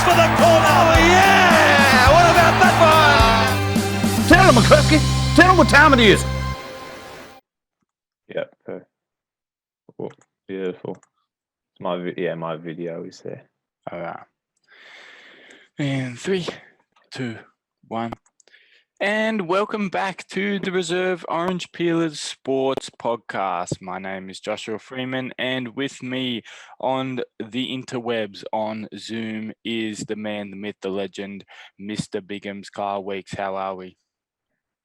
for the corner. Oh, yeah! What about that one? Tell him, McCluskey. Tell him what time it is. Yep. Oh, beautiful. My video is there. All right. And 3, 2, 1. And welcome back to the Reserve Orange Peelers Sports Podcast. My name is Joshua Freeman, and with me on the interwebs on Zoom is the man, the myth, the legend, Mr. Bigham's Kyle Weeks. How are we?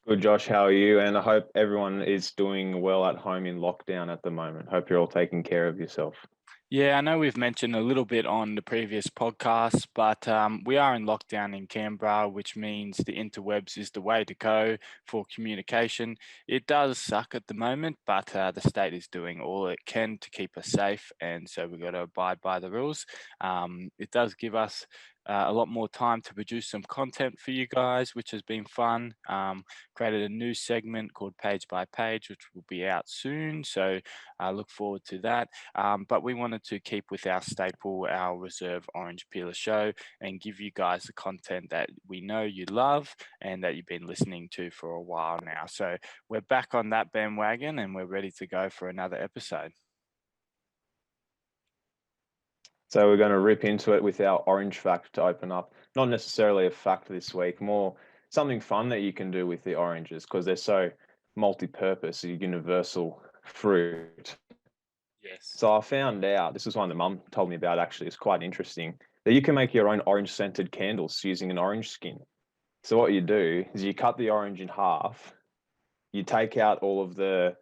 Good, Josh. How are you? And I hope everyone is doing well at home in lockdown at the moment. Hope you're all taking care of yourself. Yeah, I know we've mentioned a little bit on the previous podcast, but we are in lockdown in Canberra, which means the interwebs is the way to go for communication. It does suck at the moment, but the state is doing all it can to keep us safe, and so we've got to abide by the rules. It does give us a lot more time to produce some content for you guys, which has been fun. Created a new segment called Page by Page, which will be out soon, so I look forward to that. But we wanted to keep with our staple, our Reserve Orange Peeler show, and give you guys the content that we know you love and that you've been listening to for a while now. So we're back on that bandwagon and we're ready to go for another episode. So we're going to rip into it with our orange fact to open up. Not necessarily a fact this week, more something fun that you can do with the oranges because they're so multi-purpose, a universal fruit. Yes. So I found out, this is one that Mum told me about actually, it's quite interesting, that you can make your own orange scented candles using an orange skin. So what you do is you cut the orange in half, you take out all of the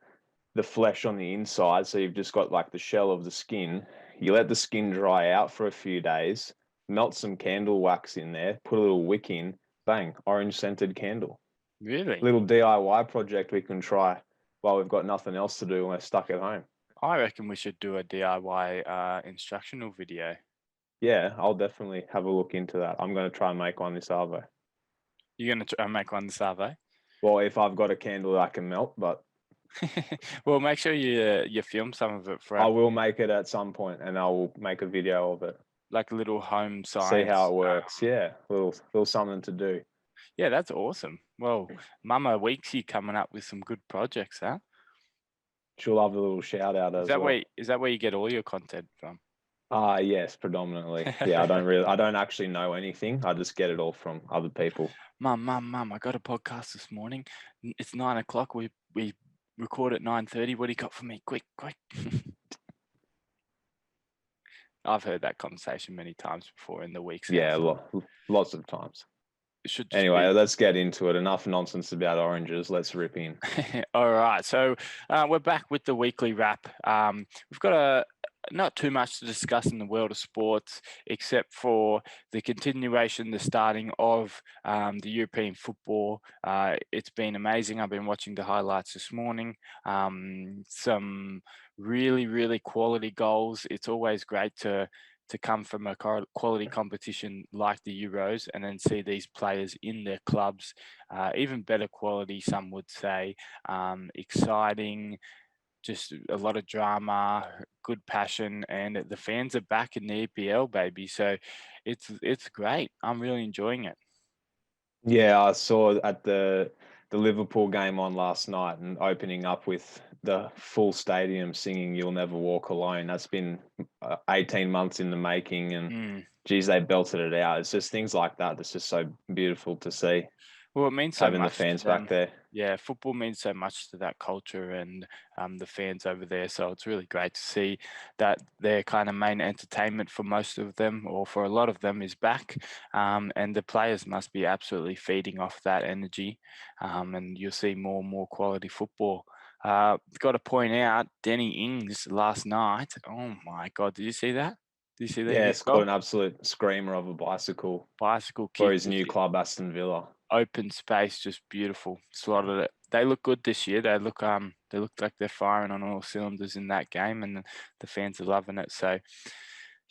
flesh on the inside, so you've just got like the shell of the skin. You let the skin dry out for a few days, melt some candle wax in there, put a little wick in, bang, orange scented candle. Really? Little DIY project we can try while we've got nothing else to do and we're stuck at home. I reckon we should do a DIY instructional video. Yeah, I'll definitely have a look into that. I'm going to try and make one this Arvo. You're going to try and make one this Arvo? Well, if I've got a candle that I can melt, but well, make sure you film some of it for I will make it at some point and I will make a video of it. Like a little home science. See how it works. Yeah, little something to do. Yeah, that's awesome. Well, Mama Weeksy coming up with some good projects, huh? She'll have a little shout out as well. Is that where you get all your content from? Yes, predominantly. Yeah, I don't actually know anything. I just get it all from other people. Mum, I got a podcast this morning. It's 9 o'clock. We record at 9:30. What do you got for me? Quick. I've heard that conversation many times before in the weeks. Yeah, lots of times. Anyway, let's get into it. Enough nonsense about oranges. Let's rip in. All right. So we're back with the weekly wrap. We've got not too much to discuss in the world of sports, except for the continuation, the starting of the European football. It's been amazing. I've been watching the highlights this morning. Some really, really quality goals. It's always great to come from a quality competition like the Euros and then see these players in their clubs, even better quality, some would say, exciting, just a lot of drama, good passion, and the fans are back in the EPL, baby. So it's great. I'm really enjoying it. Yeah, I saw at the Liverpool game on last night and opening up with the full stadium singing "You'll Never Walk Alone." That's been 18 months in the making, and geez, they belted it out. It's just things like that that's just so beautiful to see. Well, it means so having much the fans to them. back there. Yeah, football means so much to that culture and the fans over there. So it's really great to see that their kind of main entertainment for most of them, or for a lot of them, is back. And the players must be absolutely feeding off that energy. And you'll see more and more quality football. Got to point out Danny Ings last night. Oh my God, did you see that? Did you see that? Yeah, it's got an absolute screamer of a bicycle kick for his new club, Aston Villa. Open space, just beautiful. Slotted it. They look good this year. They look like they're firing on all cylinders in that game, and the fans are loving it. So,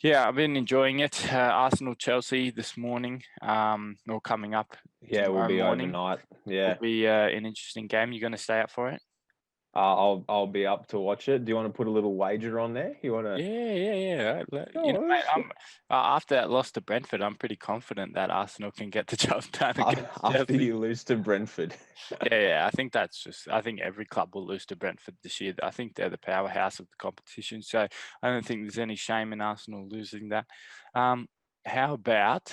yeah, I've been enjoying it. Arsenal Chelsea this morning, or coming up. Yeah, it will be morning. overnight. Yeah, will be an interesting game. You going to stay up for it? I'll be up to watch it. Do you want to put a little wager on there? You want to? Yeah. No Mate, worries. after that loss to Brentford, I'm pretty confident that Arsenal can get the job done against After Chelsea. you lose to Brentford. Yeah. I think every club will lose to Brentford this year. I think they're the powerhouse of the competition. So I don't think there's any shame in Arsenal losing that. How about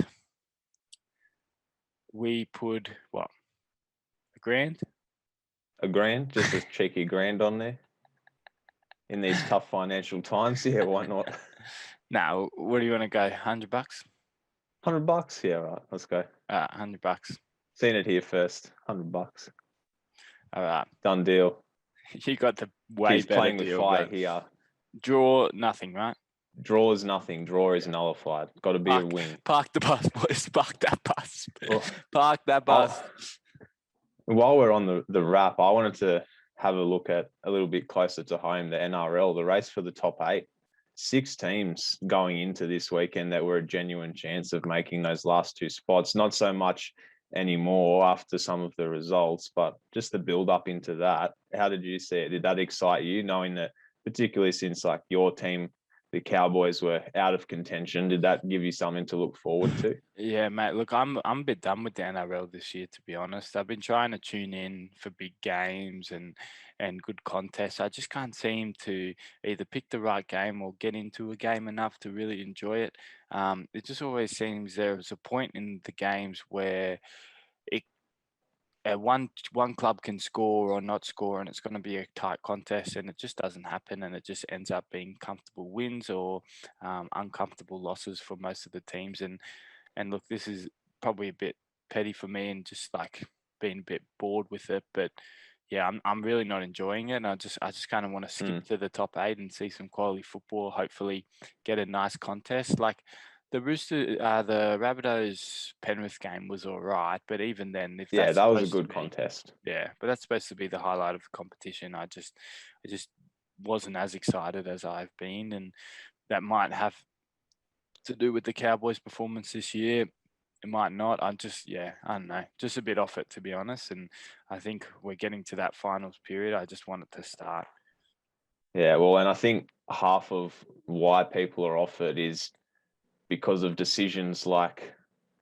we put what? A grand? A grand, just a cheeky grand on there in these tough financial times. Yeah, why not? No, what do you want to go? $100? $100. Yeah, right. Let's go. $100. Seen it here first. $100. All right. Done deal. You got the way He's better playing with deal. fire But here. draw, nothing, right? Draw is nothing. Draw is nullified. Got to be a win. Park the bus, boys. Park that bus. Oh. Park that bus. While we're on the wrap, I wanted to have a look at a little bit closer to home, the NRL, the race for the top 8. 6 teams going into this weekend that were a genuine chance of making those last 2 spots. Not so much anymore after some of the results, but just the build up into that. How did you see it? Did that excite you, knowing that, particularly since like your team, the Cowboys, were out of contention? Did that give you something to look forward to? Yeah, mate. Look, I'm a bit done with the NRL this year, to be honest. I've been trying to tune in for big games and good contests. I just can't seem to either pick the right game or get into a game enough to really enjoy it. It just always seems there is a point in the games where it one club can score or not score, and it's going to be a tight contest, and it just doesn't happen, and it just ends up being comfortable wins or uncomfortable losses for most of the teams. And look, this is probably a bit petty for me and just like being a bit bored with it. But yeah, I'm really not enjoying it. And I just kind of want to skip to the top 8 and see some quality football. Hopefully, get a nice contest. Like the Rabbitohs Penrith game was all right, but even then, if Yeah, that's that was a supposed to good be, contest. yeah, but that's supposed to be the highlight of the competition. I just wasn't as excited as I've been, and that might have to do with the Cowboys' performance this year. It might not. I don't know, just a bit off it, to be honest. And I think we're getting to that finals period. I just want it to start. Yeah, well, and I think half of why people are off it is because of decisions like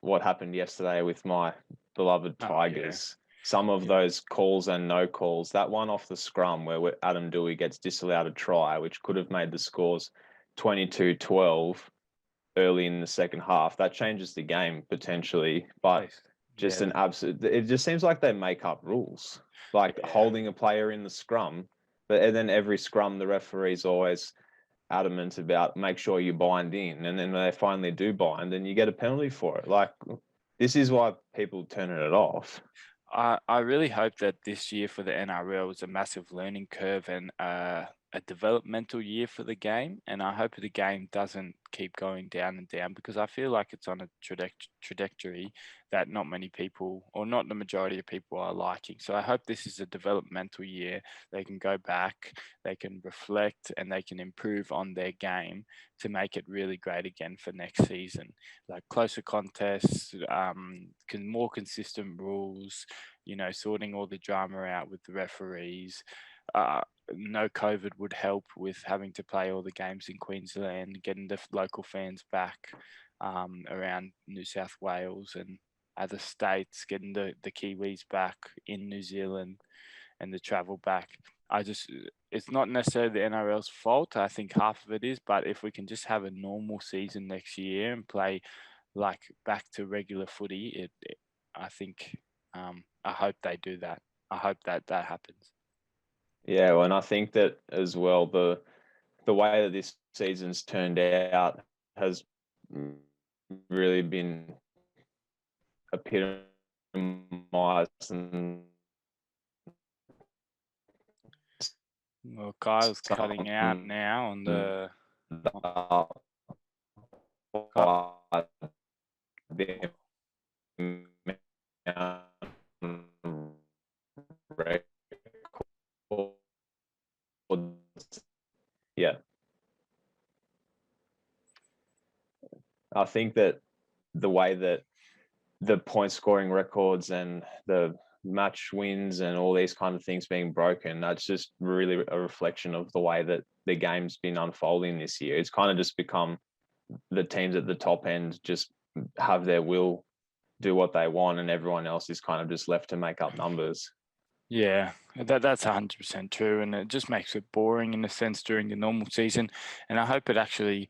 what happened yesterday with my beloved Tigers. Some of those calls and no calls, that one off the scrum where Adam Dewey gets disallowed a try, which could have made the scores 22-12 early in the second half, that changes the game potentially. But just an absolute, it just seems like they make up rules, like holding a player in the scrum, and then every scrum, the referee's always adamant about make sure you bind in, and then when they finally do bind, then you get a penalty for it. Like, this is why people turning it off. I really hope that this year for the NRL is a massive learning curve and a developmental year for the game. And I hope the game doesn't keep going down and down, because I feel like it's on a trajectory that not many people, or not the majority of people, are liking. So I hope this is a developmental year. They can go back, they can reflect, and they can improve on their game to make it really great again for next season. Like closer contests, more consistent rules, sorting all the drama out with the referees. No COVID would help with having to play all the games in Queensland, getting the local fans back around New South Wales and other states, getting the Kiwis back in New Zealand and the travel back. It's not necessarily the NRL's fault. I think half of it is, but if we can just have a normal season next year and play like back to regular footy, I think, I hope they do that. I hope that happens. Yeah, well, and I think that as well, the way that this season's turned out has really been epitomised and Well, Kyle's cutting out now on the. Yeah. I think that the way that the point scoring records and the match wins and all these kind of things being broken, that's just really a reflection of the way that the game's been unfolding this year. It's kind of just become the teams at the top end just have their will, do what they want, and everyone else is kind of just left to make up numbers. Yeah, that's 100% true, and it just makes it boring in a sense during the normal season. And I hope it actually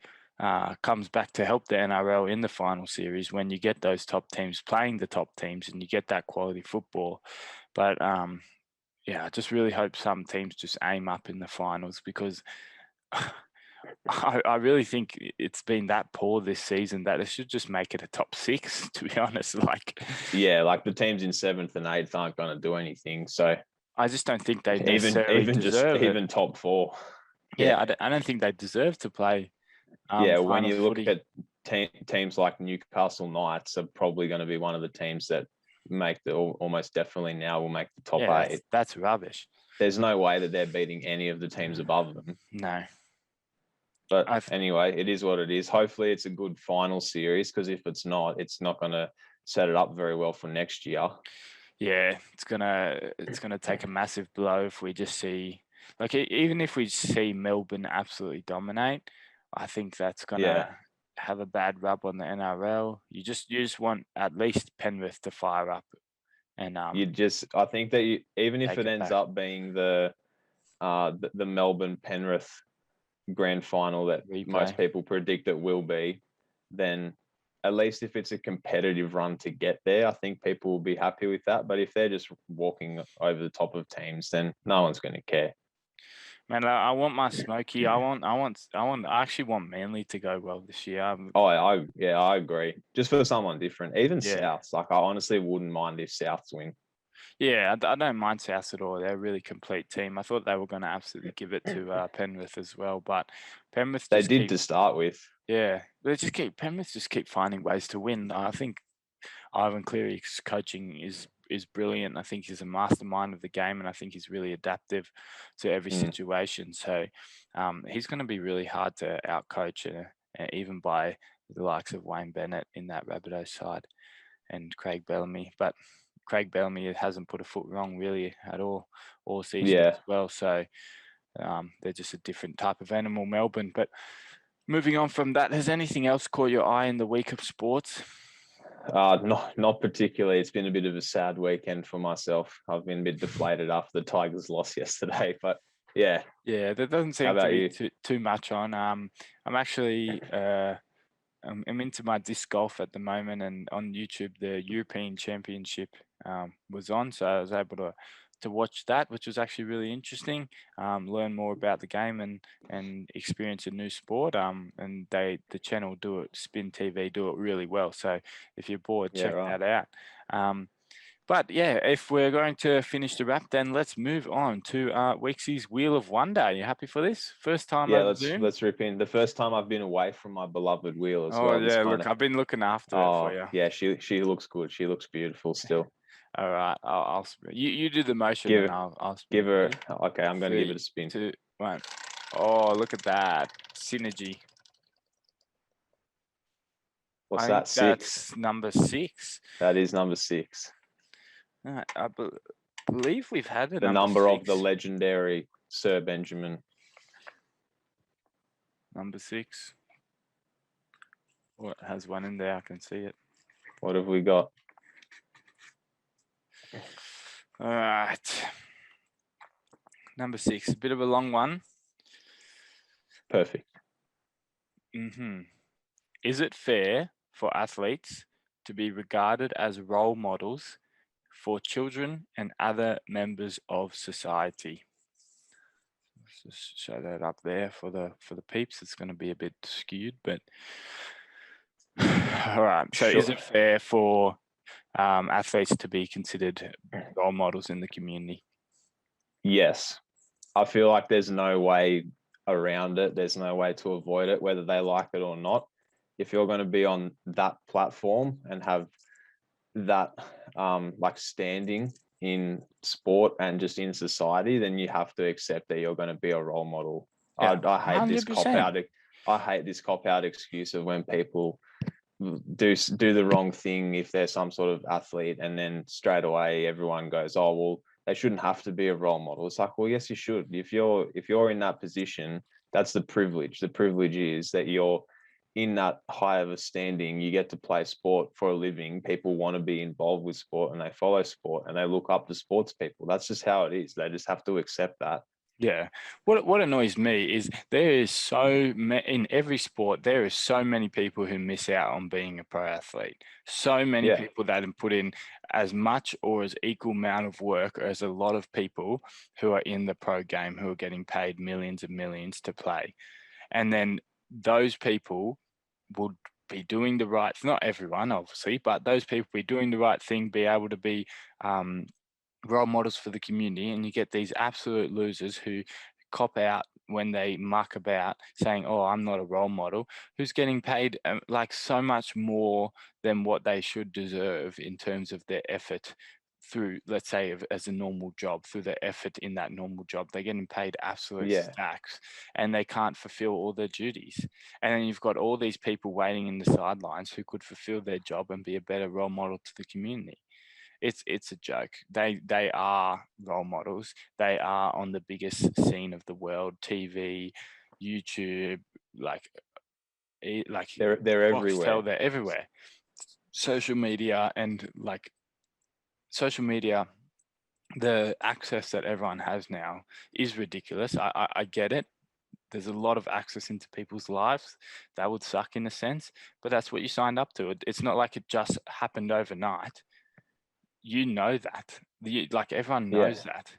comes back to help the NRL in the final series when you get those top teams playing the top teams and you get that quality football. But yeah, I just really hope some teams just aim up in the finals, because I really think it's been that poor this season that it should just make it a top 6, to be honest. Like, yeah, like the teams in 7th and 8th aren't going to do anything. So I just don't think they necessarily deserve it. even top 4. Yeah, I don't think they deserve to play. When finals you look footy. at teams like Newcastle Knights are probably going to be one of the teams that make almost definitely now will make the top 8. That's rubbish. There's no way that they're beating any of the teams above them. No. But anyway, it is what it is. Hopefully it's a good final series, because if it's not going to set it up very well for next year. Yeah, it's gonna take a massive blow if we just see, like, even if we see Melbourne absolutely dominate, I think that's gonna have a bad rub on the NRL. You just want at least Penrith to fire up, and I think that even if it ends up being the Melbourne Penrith grand final that most people predict it will be, then at least if it's a competitive run to get there, I think people will be happy with that. But if they're just walking over the top of teams, then no one's going to care. Man, I want my Smoky. I actually want Manly to go well this year. I agree. Just for someone different, even Souths. Like, I honestly wouldn't mind if Souths win. Yeah, I don't mind South at all. They're a really complete team. I thought they were going to absolutely give it to Penrith as well, but Penrith they did to start with. Yeah, Penrith just keep finding ways to win. I think Ivan Cleary's coaching is brilliant. I think he's a mastermind of the game, and I think he's really adaptive to every situation. So he's going to be really hard to outcoach, even by the likes of Wayne Bennett in that Rabbitohs side and Craig Bellamy. But Craig Bellamy hasn't put a foot wrong really at all season as well. So they're just a different type of animal, Melbourne. But moving on from that, has anything else caught your eye in the week of sports? Not particularly. It's been a bit of a sad weekend for myself. I've been a bit deflated after the Tigers lost yesterday, but yeah. Yeah, there doesn't seem to be too much on. I'm actually I'm into my disc golf at the moment, and on YouTube the European Championship was on, so I was able to watch that, which was actually really interesting. Learn more about the game and experience a new sport. And the channel Spin TV do it really well. So if you're bored, check that out. But yeah, if we're going to finish the wrap, then let's move on to Weeksy's Wheel of Wonder. Are you happy for this? First time over Zoom? Let's rip in. The first time I've been away from my beloved wheel as well. Oh, yeah, look, I've been looking after it for you. Yeah, she looks good. She looks beautiful still. All right, I'll you do the motion and I'll give her. Okay, I'm going to give it a spin. 2, 1. Oh, look at that. Synergy. What's that? 6? That's number 6. That is number 6. I believe we've had the number of the legendary Sir Benjamin. Number 6. Well, it has one in there. I can see it. What have we got? All right. Number 6. A bit of a long one. Perfect. Is it fair for athletes to be regarded as role models for children and other members of society? Let's just show that up there for the peeps. It's going to be a bit skewed, but all right. So is it fair for athletes to be considered role models in the community? Yes. I feel like there's no way around it. There's no way to avoid it, whether they like it or not. If you're going to be on that platform and have that like standing in sport and just in society, then you have to accept that you're going to be a role model. I hate 100%. I hate this cop out excuse of when people do the wrong thing if they're some sort of athlete, and then straight away everyone goes, oh well, they shouldn't have to be a role model. It's like, well, yes, you should. If you're in that position, that's the privilege. The privilege is that you're in that high of a standing. You get to play sport for a living. People want to be involved with sport, and they follow sport, and they look up to sports people. That's just how it is. They just have to accept that. Yeah. What annoys me is there is in every sport, there is so many people who miss out on being a pro athlete. So many people that have put in as much or as equal amount of work as a lot of people who are in the pro game who are getting paid millions and millions to play. And then those people would be doing the right, not everyone obviously, but those people be doing the right thing, be able to be role models for the community, and you get these absolute losers who cop out when they muck about saying, oh, I'm not a role model, who's getting paid like so much more than what they should deserve in terms of their effort through, let's say, as a normal job, through their effort in that normal job. They're getting paid absolute stacks, and they can't fulfill all their duties. And then you've got all these people waiting in the sidelines who could fulfill their job and be a better role model to the community. It's a joke. They are role models. They are on the biggest scene of the world, TV, YouTube, like they're everywhere. They're everywhere. Social media, the access that everyone has now is ridiculous. I get it. There's a lot of access into people's lives. That would suck in a sense, but that's what you signed up to. It's not like it just happened overnight. You know that. Like everyone knows that.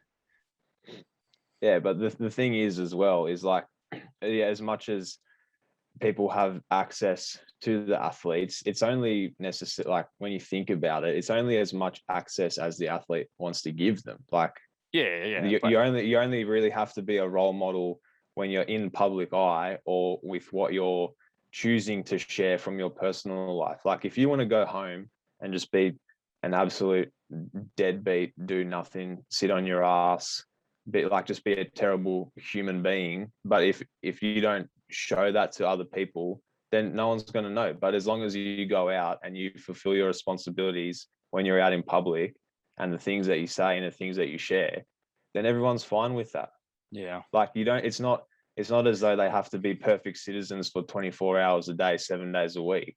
Yeah, but the thing is as well is like, as much as people have access to the athletes, it's only necessary, like when you think about it, it's only as much access as the athlete wants to give them. Like, you only really have to be a role model when you're in public eye or with what you're choosing to share from your personal life. Like if you want to go home and just be an absolute deadbeat, do nothing, sit on your ass, just be a terrible human being. But if you don't show that to other people, then no one's going to know. But as long as you go out and you fulfill your responsibilities when you're out in public, and the things that you say and the things that you share, then everyone's fine with that. Yeah. Like it's not as though they have to be perfect citizens for 24 hours a day, 7 days a week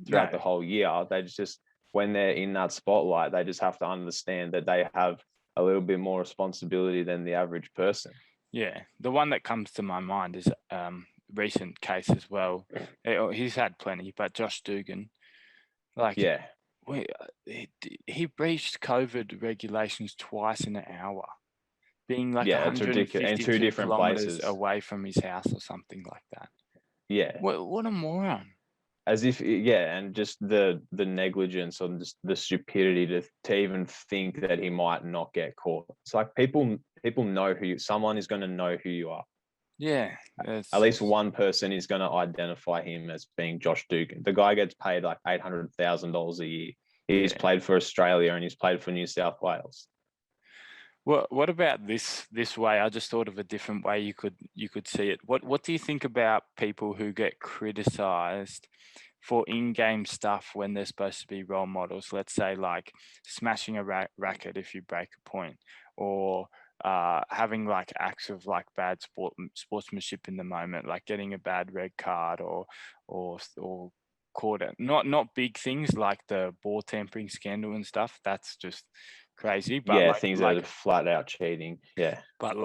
throughout the whole year. They just, when they're in that spotlight, they just have to understand that they have a little bit more responsibility than the average person. Yeah. The one that comes to my mind is recent case as well. He's had plenty, but Josh Dugan, he breached COVID regulations twice in an hour, being like 152 in two different kilometers places away from his house or something like that. Yeah. What a moron. As if, and just the negligence or just the stupidity to even think that he might not get caught. It's like people know someone is going to know who you are. Yeah. At least one person is going to identify him as being Josh Dugan. The guy gets paid like $800,000 a year. He's played for Australia and he's played for New South Wales. Well, what about this way? I just thought of a different way you could see it. What do you think about people who get criticized for in-game stuff when they're supposed to be role models? Let's say like smashing a racket if you break a point, or having like acts of like bad sportsmanship in the moment, like getting a bad red card or caught it. Not big things like the ball tampering scandal and stuff. That's just crazy. But things that are flat out cheating. Yeah. But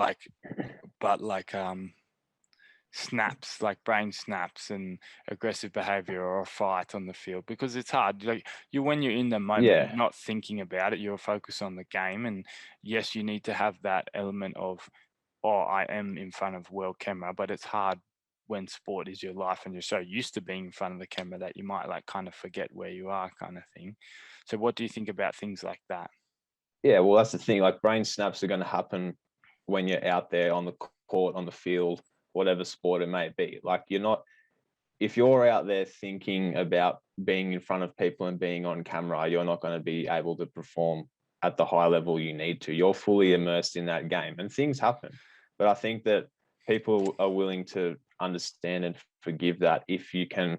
snaps, like brain snaps and aggressive behavior or a fight on the field, because it's hard. Like when you're in the moment, you're not thinking about it. You're focused on the game, and yes, you need to have that element of, I am in front of world camera, but it's hard when sport is your life and you're so used to being in front of the camera that you might like kind of forget where you are, kind of thing. So what do you think about things like that? Yeah, well, that's the thing. Like brain snaps are going to happen when you're out there on the court, on the field, whatever sport it may be. Like if you're out there thinking about being in front of people and being on camera, you're not going to be able to perform at the high level you need to. You're fully immersed in that game and things happen. But I think that people are willing to understand and forgive that if you can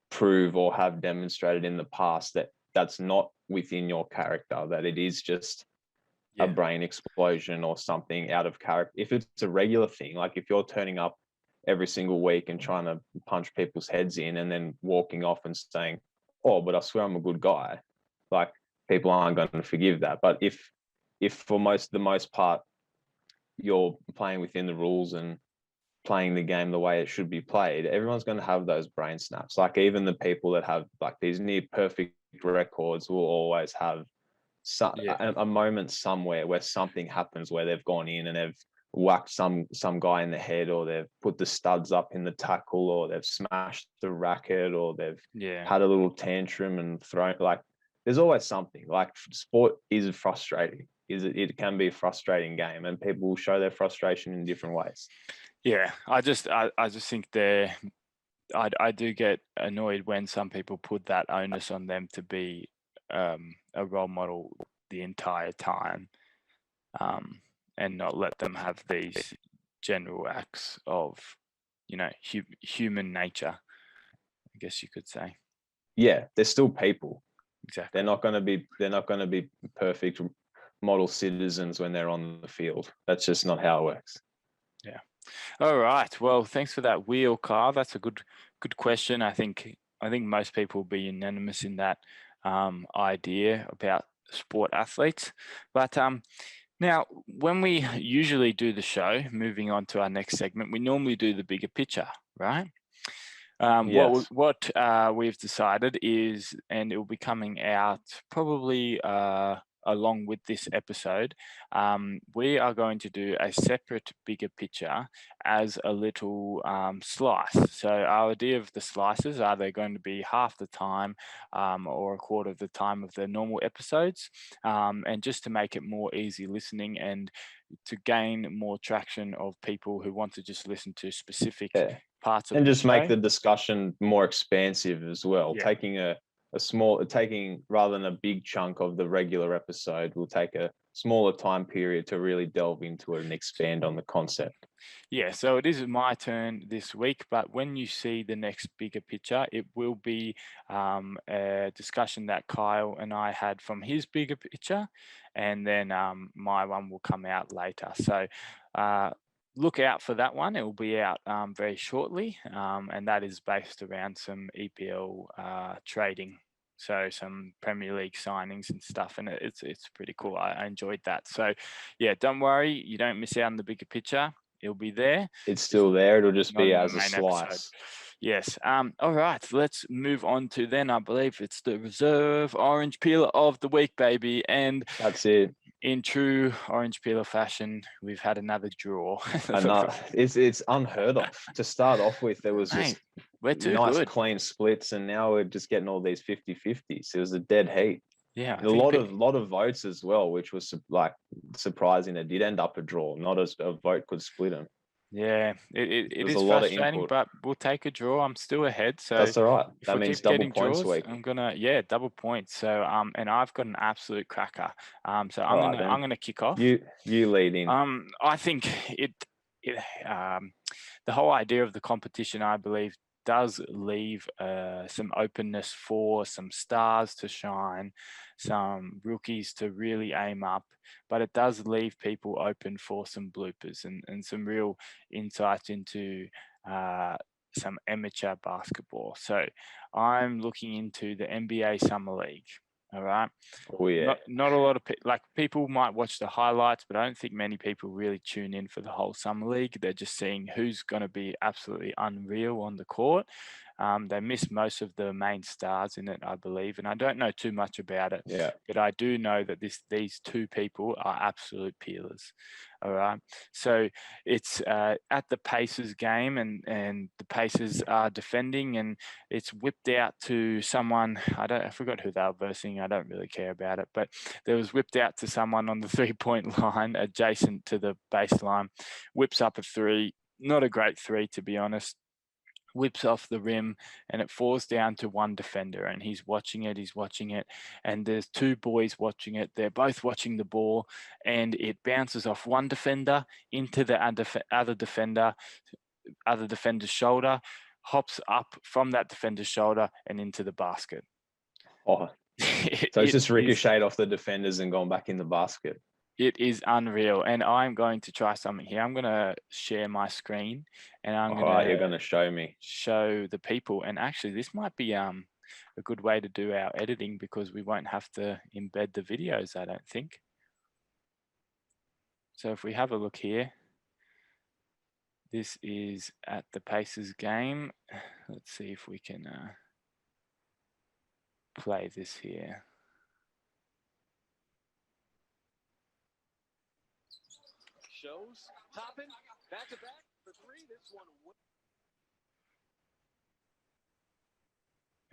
prove or have demonstrated in the past that that's not within your character, that it is just a brain explosion or something out of character. If it's a regular thing, like if you're turning up every single week and trying to punch people's heads in and then walking off and saying, oh, but I swear I'm a good guy, like people aren't going to forgive that. But if for the most part you're playing within the rules and playing the game the way it should be played, everyone's going to have those brain snaps. Like even the people that have like these near perfect records will always have a moment somewhere where something happens where they've gone in and they've whacked some guy in the head, or they've put the studs up in the tackle, or they've smashed the racket, or they've had a little tantrum and thrown. Like there's always something. Like sport is frustrating. It can be a frustrating game, and people will show their frustration in different ways. Yeah, I just think I do get annoyed when some people put that onus on them to be a role model the entire time, and not let them have these general acts of, human nature, I guess you could say. Yeah, they're still people. Exactly. They're not going to be perfect model citizens when they're on the field. That's just not how it works. Yeah. All right. Well, thanks for that wheel, Carl. That's a good question. I think most people will be unanimous in that idea about sport athletes. But now, when we usually do the show, moving on to our next segment, we normally do the bigger picture, right? Yes. What we've decided is, and it will be coming out probably along with this episode, we are going to do a separate bigger picture as a little slice. So our idea of the slices are they're going to be half the time or a quarter of the time of the normal episodes, and just to make it more easy listening and to gain more traction of people who want to just listen to specific parts of and the just show. make the discussion more expansive as well. Taking taking rather than a big chunk of the regular episode, we'll take a smaller time period to really delve into it and expand on the concept. Yeah, so it is my turn this week, but when you see the next bigger picture, it will be a discussion that Kyle and I had from his bigger picture, and then my one will come out later. So look out for that one. It will be out very shortly, and that is based around some EPL trading. So some Premier League signings and stuff, and it's pretty cool. I enjoyed that. So yeah, don't worry, you don't miss out on the bigger picture. It'll be there. It's still there. It'll just be as a slice. Episode. Yes. All right. Let's move on to then. I believe it's the reserve orange peeler of the week, baby. And that's it. In true orange peeler fashion, we've had another draw. It's unheard of. To start off with, there was just nice clean splits, and now we're just getting all these 50-50s. It was a dead heat. Yeah, a lot of votes as well, which was like surprising. It did end up a draw. Not as a vote could split them. Yeah, it is frustrating, but we'll take a draw. I'm still ahead, so that's all right. That means double points week. I'm gonna double points. So and I've got an absolute cracker. So I'm gonna kick off. You lead in. I think the whole idea of the competition, I believe, does leave some openness for some stars to shine, some rookies to really aim up, but it does leave people open for some bloopers and some real insights into some amateur basketball. So I'm looking into the NBA Summer League. All right. Oh yeah. Not a lot of people might watch the highlights, but I don't think many people really tune in for the whole summer league. They're just seeing who's going to be absolutely unreal on the court. They miss most of the main stars in it, I believe, and I don't know too much about it. Yeah. But I do know that these two people are absolute peelers. All right. So it's at the Pacers game, and the Pacers are defending, and it's whipped out to someone. I forgot who they were versing. I don't really care about it, but there was whipped out to someone on the 3-point line adjacent to the baseline, whips up a three. Not a great three, to be honest. Whips off the rim, and it falls down to one defender, and he's watching it, and there's two boys watching it. They're both watching the ball, and it bounces off one defender into the other defender's shoulder, hops up from that defender's shoulder and into the basket. Oh, so it's just ricocheted off the defenders and gone back in the basket. It is unreal. And I'm going to try something here. I'm going to share my screen and I'm You're going to show me. Show the people. And actually, this might be a good way to do our editing because we won't have to embed the videos, I don't think. So if we have a look here, this is at the Pacers game. Let's see if we can play this here. Shows Toppin back to back for three. This one.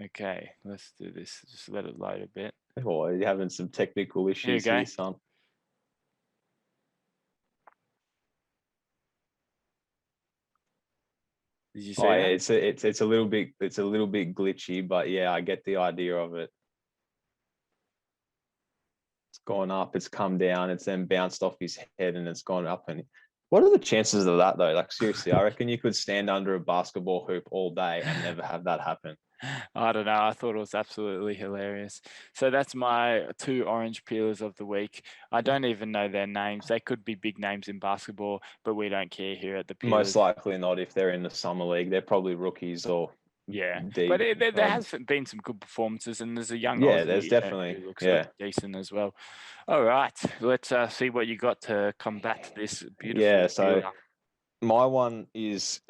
Okay, let's do this. Just let it load a bit. Oh, you're having some technical issues here, son. Did you see that? Yeah, it's a little bit glitchy, but yeah, I get the idea of it. It's gone up, it's come down, it's then bounced off his head and it's gone up. And what are the chances of that though? Like seriously, I reckon you could stand under a basketball hoop all day and never have that happen. I don't know. I thought it was absolutely hilarious. So that's my 2 orange peelers of the week. I don't even know their names. They could be big names in basketball, but we don't care here at the Peelers. Most likely not if they're in the summer league. They're probably rookies or but there has been some good performances, and there's a young Aussie there's definitely who looks decent as well. All right, let's see what you got to combat this beautiful. So my one is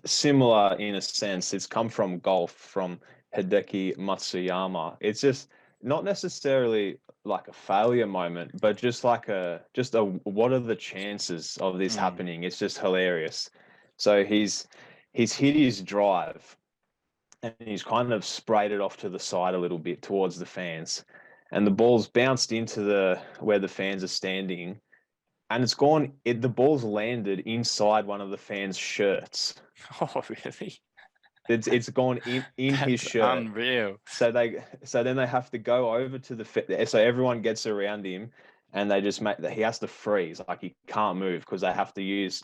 similar in a sense. It's come from golf from Hideki Matsuyama. It's just not necessarily like a failure moment, but just like what are the chances of this happening? It's just hilarious. So he's hit his drive and he's kind of sprayed it off to the side a little bit towards the fans. And the ball's bounced into where the fans are standing. And the ball's landed inside one of the fans' shirts. Oh, really? It's gone in his shirt. Unreal. So then they have to go over to so everyone gets around him and they just he has to freeze, like he can't move because they have to use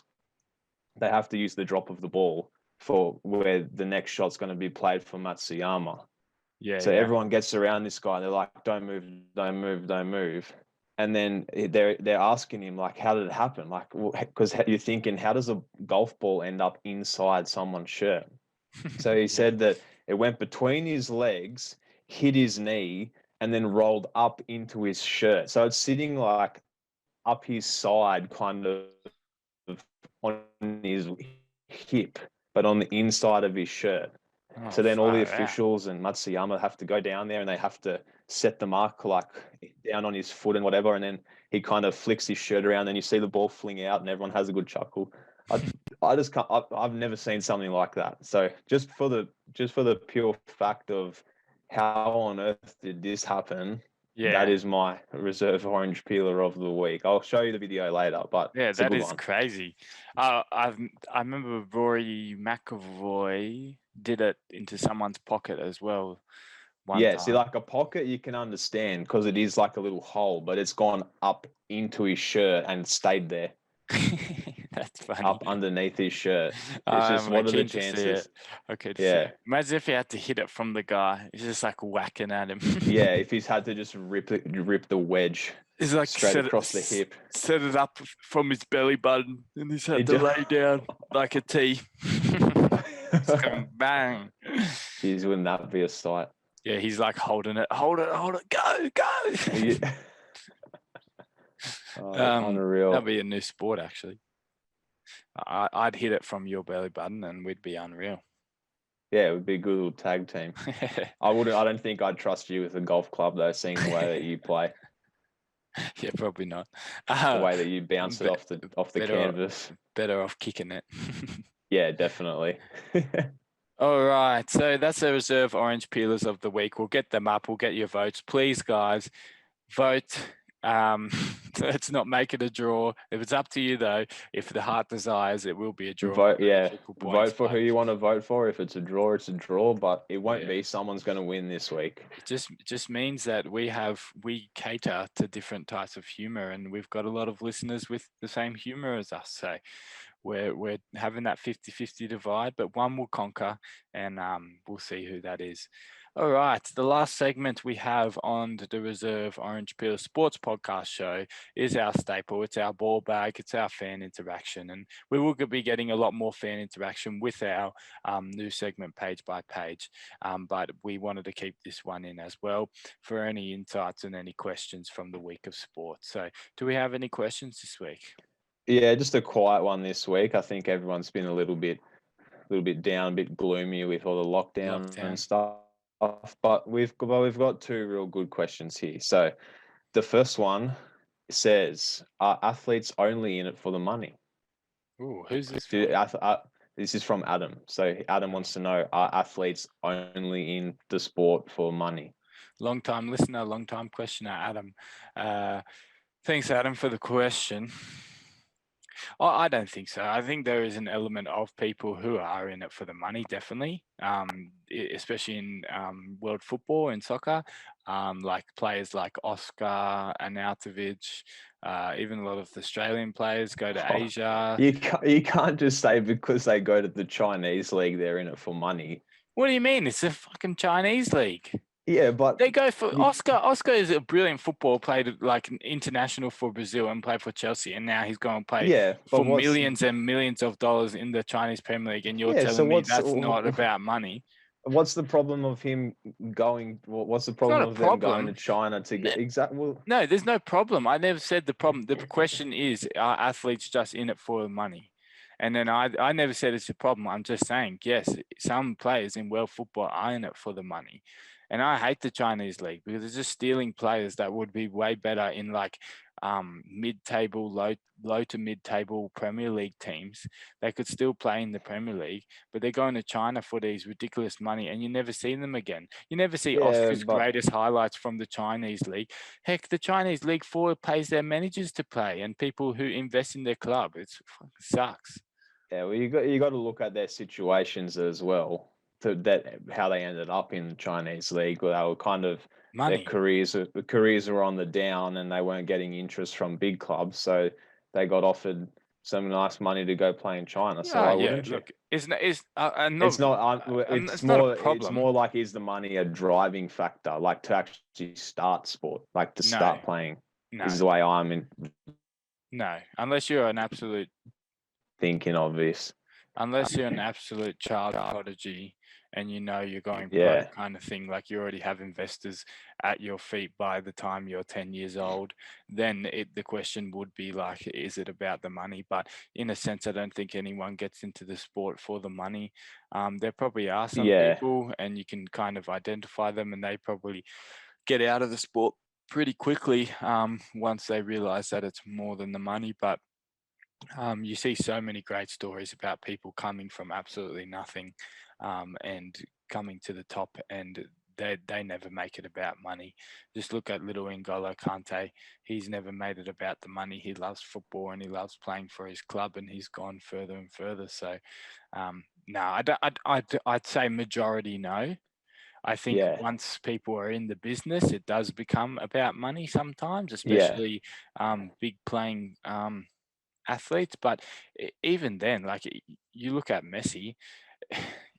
the drop of the ball for where the next shot's going to be played for Matsuyama. So everyone gets around this guy. They're like, don't move, don't move, don't move. And then they're asking him, like, how did it happen? Like, because you're thinking, how does a golf ball end up inside someone's shirt? So he said that it went between his legs, hit his knee, and then rolled up into his shirt. So it's sitting like up his side, kind of on his hip, but on the inside of his shirt. Oh, so then all the officials and Matsuyama have to go down there and they have to set the mark like down on his foot and whatever. And then he kind of flicks his shirt around and you see the ball fling out and everyone has a good chuckle. I just can't, I've never seen something like that. So just for the pure fact of how on earth did this happen? That is my reserve orange peeler of the week. I'll show you the video later, but that is crazy. I remember Rory McIlroy did it into someone's pocket as well. See, like a pocket you can understand because it is like a little hole, but it's gone up into his shirt and stayed there. That's funny. Up underneath his shirt. It's just what are the chances? Okay. Imagine if he had to hit it from the guy. He's just like whacking at him. If he's had to just rip the wedge. He's like straight across the hip. Set it up from his belly button and he's had to lay down like a T. It's going bang. Jeez, wouldn't that be a sight? Yeah, he's like holding it. Hold it, go. Yeah. Unreal. That'd be a new sport, actually. I'd hit it from your belly button, and we'd be unreal. Yeah, it would be a good little tag team. I don't think I'd trust you with a golf club, though, seeing the way that you play. Yeah, probably not. The way that you bounce it off the canvas. Better off kicking it. Yeah, definitely. All right, so that's the reserve orange peelers of the week. We'll get them up. We'll get your votes, please, guys. Vote. Let's not make it a draw. If it's up to you, though, if the heart desires, it will be a draw. Vote for who you want to vote for. If it's a draw, it's a draw, but it won't be someone's going to win this week. It just means that we cater to different types of humor, and we've got a lot of listeners with the same humor as us. So we're having that 50-50 divide, but one will conquer, and we'll see who that is. All right, the last segment we have on the Reserve Orange Peel Sports Podcast show is our staple. It's our ball bag. It's our fan interaction, and we will be getting a lot more fan interaction with our new segment page by page. But we wanted to keep this one in as well for any insights and any questions from the week of sport. So, do we have any questions this week? Yeah, just a quiet one this week. I think everyone's been a little bit down, a bit gloomy with all the lockdown and stuff. But we've got two real good questions here. So the first one says, "Are athletes only in it for the money?" Ooh, who's this Do- from? This is from Adam. So Adam wants to know: Are athletes only in the sport for money? Long time listener, long time questioner, Adam. Thanks, Adam, for the question. Oh, I don't think so. I think there is an element of people who are in it for the money, definitely, especially in world football and soccer, like players like Oscar Arnautovic, even a lot of the Australian players go to Asia. You can't just say because they go to the Chinese league they're in it for money. What do you mean? It's a fucking Chinese league. Yeah, but They go for Oscar. Oscar is a brilliant footballer, played like international for Brazil and played for Chelsea, and now he's going to play for millions and millions of dollars in the Chinese Premier League. And you're telling me that's not about money? What's the problem of him going? What's the problem of them going to China to get exactly? Well, no, there's no problem. I never said the problem. The question is, are athletes just in it for the money? And then I never said it's a problem. I'm just saying, yes, some players in world football are in it for the money. And I hate the Chinese league because it's just stealing players that would be way better in like mid-table, low to mid-table Premier League teams. They could still play in the Premier League, but they're going to China for these ridiculous money, and you never see them again. You never see Oscar's greatest highlights from the Chinese league. Heck, the Chinese league pays their managers to play and people who invest in their club. It sucks. Yeah, well, you got to look at their situations as well. How they ended up in the Chinese league, where they were kind of money. The careers were on the down, and they weren't getting interest from big clubs, so they got offered some nice money to go play in China. So why wouldn't you? Look, it's not It's not a problem. It's more like, is the money a driving factor, like to actually start sport, like to start playing? No. This is the way I'm in. No, unless you're an absolute thinking of this. Unless you're an absolute child prodigy and you know you're going pro kind of thing, like you already have investors at your feet by the time you're 10 years old, then the question would be like, is it about the money? But in a sense, I don't think anyone gets into the sport for the money. There probably are some people, and you can kind of identify them, and they probably get out of the sport pretty quickly once they realize that it's more than the money. But you see so many great stories about people coming from absolutely nothing and coming to the top, and they never make it about money. Just look at little N'Golo Kante. He's never made it about the money. He loves football and he loves playing for his club, and he's gone further and further. So no, I'd say majority no. I think once people are in the business, it does become about money sometimes, especially big playing athletes. But even then, like you look at Messi,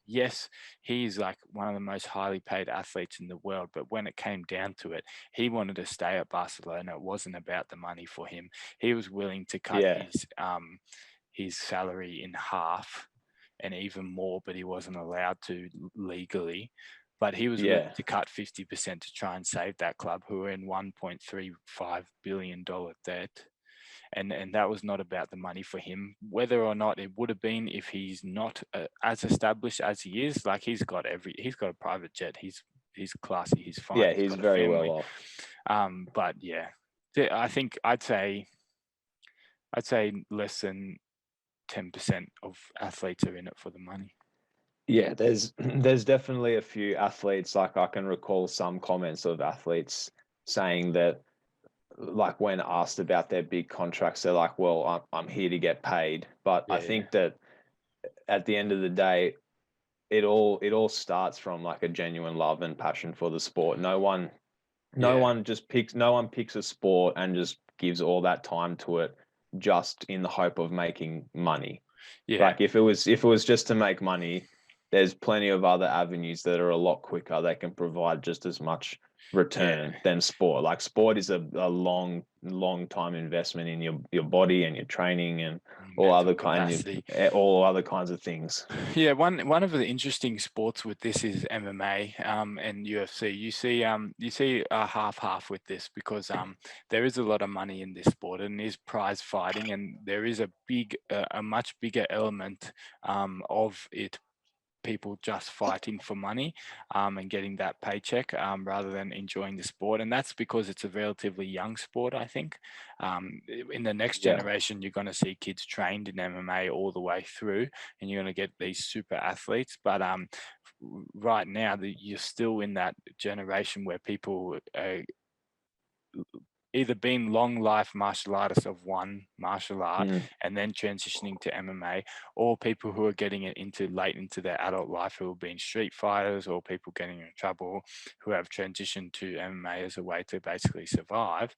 yes, he's like one of the most highly paid athletes in the world, but when it came down to it, he wanted to stay at Barcelona. It wasn't about the money for him. He was willing to cut his salary in half and even more, but he wasn't allowed to legally. But he was willing to cut 50% to try and save that club, who were in $1.35 billion debt. And that was not about the money for him, whether or not it would have been if he's not as established as he is. Like he's got a private jet. He's classy. He's fine. Yeah, he's very well off. But yeah, I think I'd say less than 10% of athletes are in it for the money. Yeah, there's definitely a few athletes. Like I can recall some comments of athletes saying that, like when asked about their big contracts, they're like, well, I'm here to get paid. But I think that at the end of the day, it all starts from like a genuine love and passion for the sport. No one picks a sport and just gives all that time to it just in the hope of making money. Yeah. Like if it was just to make money, there's plenty of other avenues that are a lot quicker. They can provide just as much return than sport. Like sport is a long time investment in your body and your training and all mental other capacity. all other kinds of things. Yeah, one of the interesting sports with this is MMA and UFC. You see a half with this because there is a lot of money in this sport and is prize fighting, and there is a much bigger element of it, people just fighting for money and getting that paycheck rather than enjoying the sport. And that's because it's a relatively young sport, I think. In the next Yeah. generation, you're going to see kids trained in MMA all the way through, and you're going to get these super athletes. But right now, you're still in that generation where people either being long life martial artists of one martial art and then transitioning to MMA, or people who are getting it into late into their adult life who have been street fighters, or people getting in trouble who have transitioned to MMA as a way to basically survive.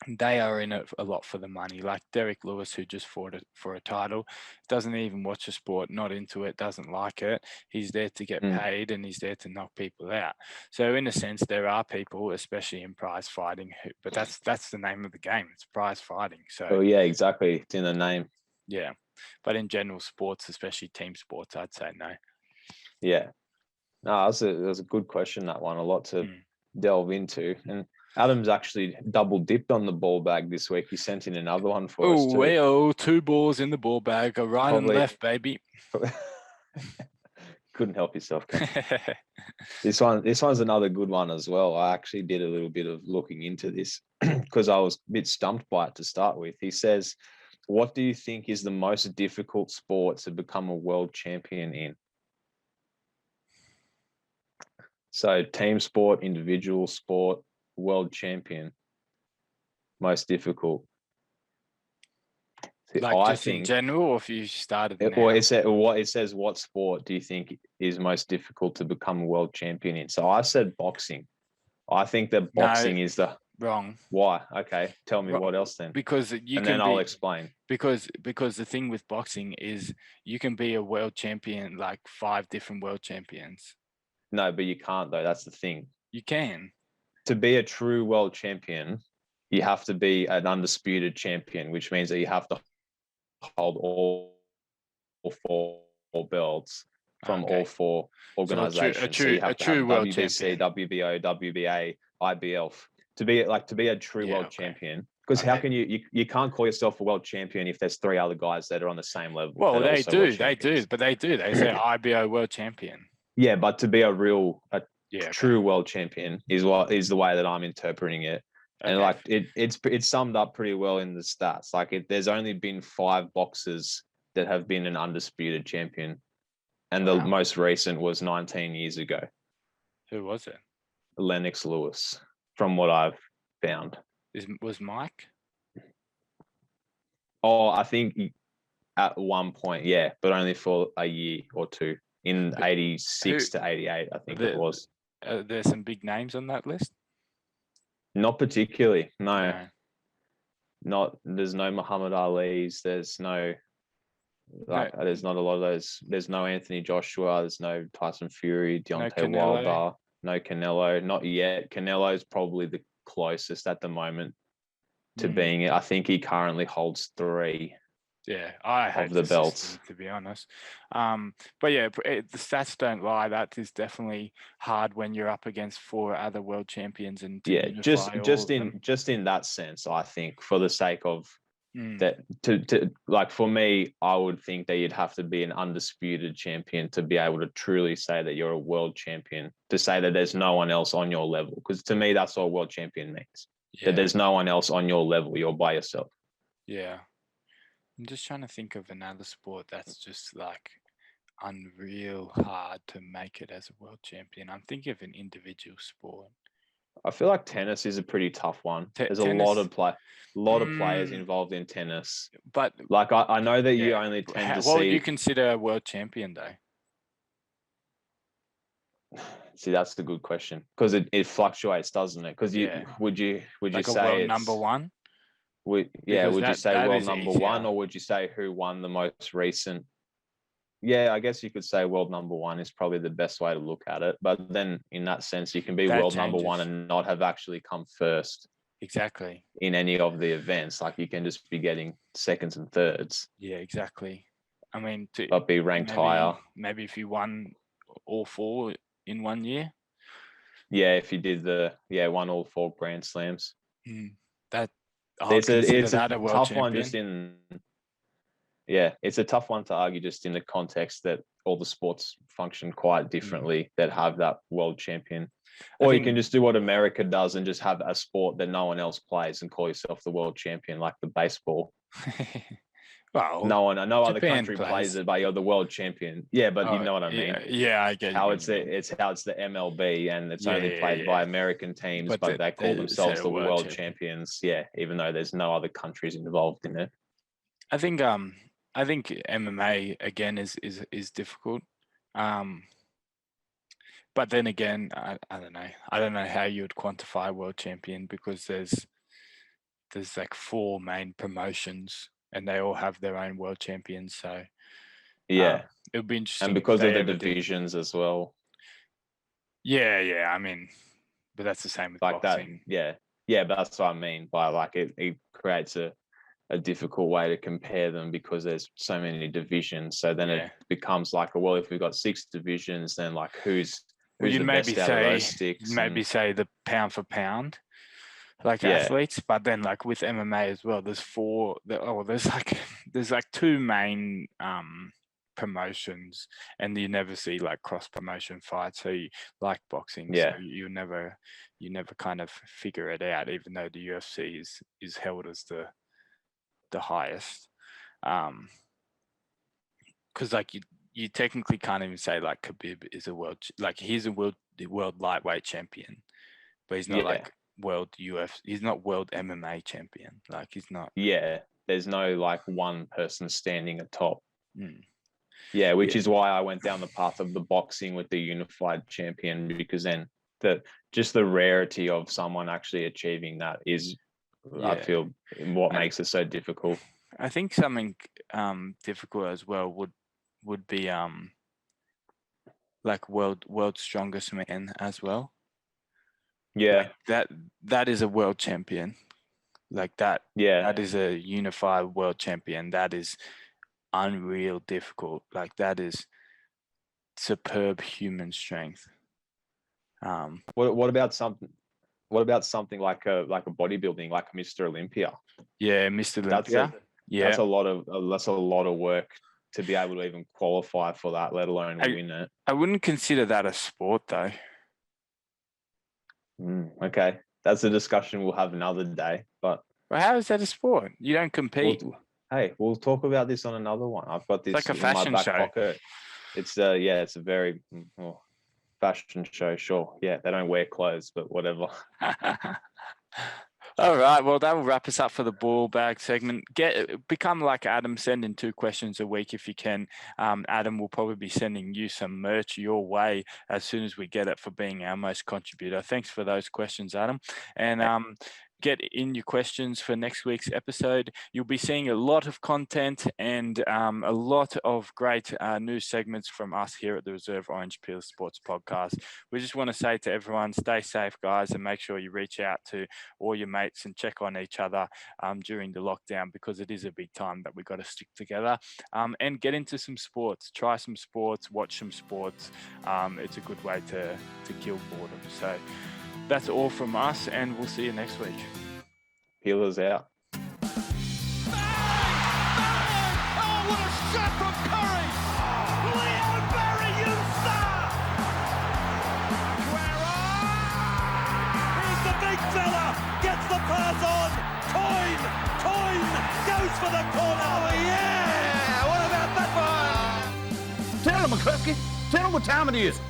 They are in it a lot for the money. Like Derek Lewis, who just fought for a title, doesn't even watch the sport, not into it, doesn't like it. He's there to get paid, and he's there to knock people out. So in a sense, there are people, especially in prize fighting, but that's the name of the game. It's prize fighting. So Oh yeah, exactly. It's in the name. yeah, but in general sports, especially team sports, I'd say no. Yeah. No, that was a good question, that one. A lot to delve into. And Adam's actually double dipped on the ball bag this week. He sent in another one for us too. Oh, 2 balls in the ball bag, a right and left, baby. Couldn't help yourself, Ken. This one's another good one as well. I actually did a little bit of looking into this because I was a bit stumped by it to start with. He says, "What do you think is the most difficult sport to become a world champion in?" So team sport, individual sport, world champion, most difficult. Like I just in think, general, or if you started now? or it says, what sport do you think is most difficult to become a world champion in? So I said boxing. I think that boxing is the wrong. Why? Okay, tell me what else then. Because I'll explain. Because the thing with boxing is you can be a world champion, like 5 different world champions. No, but you can't though. That's the thing. You can. To be a true world champion, you have to be an undisputed champion, which means that you have to hold all 4 belts from all 4 organizations. So you have to have WBC, WBO, WBA, IBL to be a true world champion. Because how can you can't call yourself a world champion if there's 3 other guys that are on the same level? Well, they do. They say IBO world champion. Yeah, but to be a true world champion is the way that I'm interpreting it. And like it's summed up pretty well in the stats. Like there's only been 5 boxers that have been an undisputed champion, and the most recent was 19 years ago. Who was it? Lennox Lewis, from what I've found. Was Mike? Oh, I think at one point, yeah, but only for a year or two in 86 to 88, I think it was. There's some big names on that list? Not particularly, no. There's no Muhammad Ali's, there's there's not a lot of those. There's no Anthony Joshua, there's no Tyson Fury, Deontay Wilder, no Canelo, not yet. Canelo is probably the closest at the moment to being it. I think he currently holds 3. Yeah, I hate the belts system, to be honest. But yeah, the stats don't lie. That is definitely hard when you're up against 4 other world champions and just in that sense, I think for the sake of that, to like for me, I would think that you'd have to be an undisputed champion to be able to truly say that you're a world champion. To say that there's no one else on your level, because to me, that's what a world champion means. Yeah. That there's no one else on your level. You're by yourself. Yeah. I'm just trying to think of another sport that's just like unreal hard to make it as a world champion. I'm thinking of an individual sport. I feel like tennis is a pretty tough one. There's a lot of players involved in tennis. But like I know that you only tend to see. What would you consider a world champion though? See, that's the good question, because it fluctuates, doesn't it? Because would you like say a world number 1? Would you Because say that world is number easier. one, or would you say who won the most recent? Yeah, I guess you could say world number one is probably the best way to look at it. But then in that sense, you can be That world number one changes. and not have actually come first Exactly. in any of the events. Like you can just be getting seconds and thirds, Yeah, exactly. I mean, but be ranked higher. maybe if you won all 4 in 1 year, Yeah, if you did won all 4 Grand Slams. that I'd consider that a world tough champion. one just in. Yeah, it's a tough one to argue just in the context that all the sports function quite differently that have that world champion. Or you can just do what America does and just have a sport that no one else plays and call yourself the world champion, like the baseball. Well, No other Japan country plays. plays it, but you're the world champion. Yeah, but you know what I mean. Yeah, I get How you. it's the MLB and it's only Yeah, played by American teams, but they call they themselves say the world world champions. Yeah, even though there's no other countries involved in it. I think MMA again is difficult. But then again, I don't know. I don't know how you would quantify world champion because there's like 4 main promotions and they all have their own world champions. So yeah, it would be interesting. And because of the divisions as well. Yeah. I mean, but that's the same with like boxing. That. Yeah, but that's what I mean by like it creates a difficult way to compare them because there's so many divisions. So then it becomes like, well, if we've got 6 divisions, then like who's the best out of those 6? Maybe say the pound for pound, like athletes, but then like with MMA as well, there's 4. There's like 2 main promotions, and you never see like cross promotion fights. So you like boxing, so you never kind of figure it out, even though the UFC is held as the highest. Because like you technically can't even say like Khabib is a he's a world lightweight champion, but he's not like world he's not world MMA champion. Like he's not. Yeah, there's no like one person standing atop. Yeah, which is why I went down the path of the boxing with the unified champion, because then the rarity of someone actually achieving that is, I feel, what makes it so difficult. I think something difficult as well would be like world strongest man as well. Yeah, like that is a world champion. Like that. Yeah, that is a unified world champion. That is unreal difficult. Like that is superb human strength. What about something like a bodybuilding, like Mr. Olympia? Yeah, Mr. Olympia. That's a lot of work to be able to even qualify for that, let alone win it. I wouldn't consider that a sport though. Okay, that's a discussion we'll have another day. But how is that a sport? You don't compete. We'll talk about this on another one. I've got this like a fashion in my back show. pocket. It's it's a very fashion show. Sure, yeah, they don't wear clothes, but whatever. All right, well, that will wrap us up for the ball bag segment. Become like Adam, send in 2 questions a week if you can. Adam will probably be sending you some merch your way as soon as we get it for being our most contributor. Thanks for those questions, Adam. And get in your questions for next week's episode. You'll be seeing a lot of content and a lot of great news segments from us here at the Reserve Orange Peel Sports Podcast. We just want to say to everyone, stay safe, guys, and make sure you reach out to all your mates and check on each other during the lockdown, because it is a big time that we've got to stick together and get into some sports, try some sports, watch some sports. It's a good way to kill boredom. So that's all from us, and we'll see you next week. Peelers out. Bang! Oh, what a shot from Curry! Leon Barry, you star! Guerra! Here's the big fella, gets the pass on. Coyne goes for the corner. Oh, yeah! What about that one? Tell him, McCluskey. Tell him what time it is.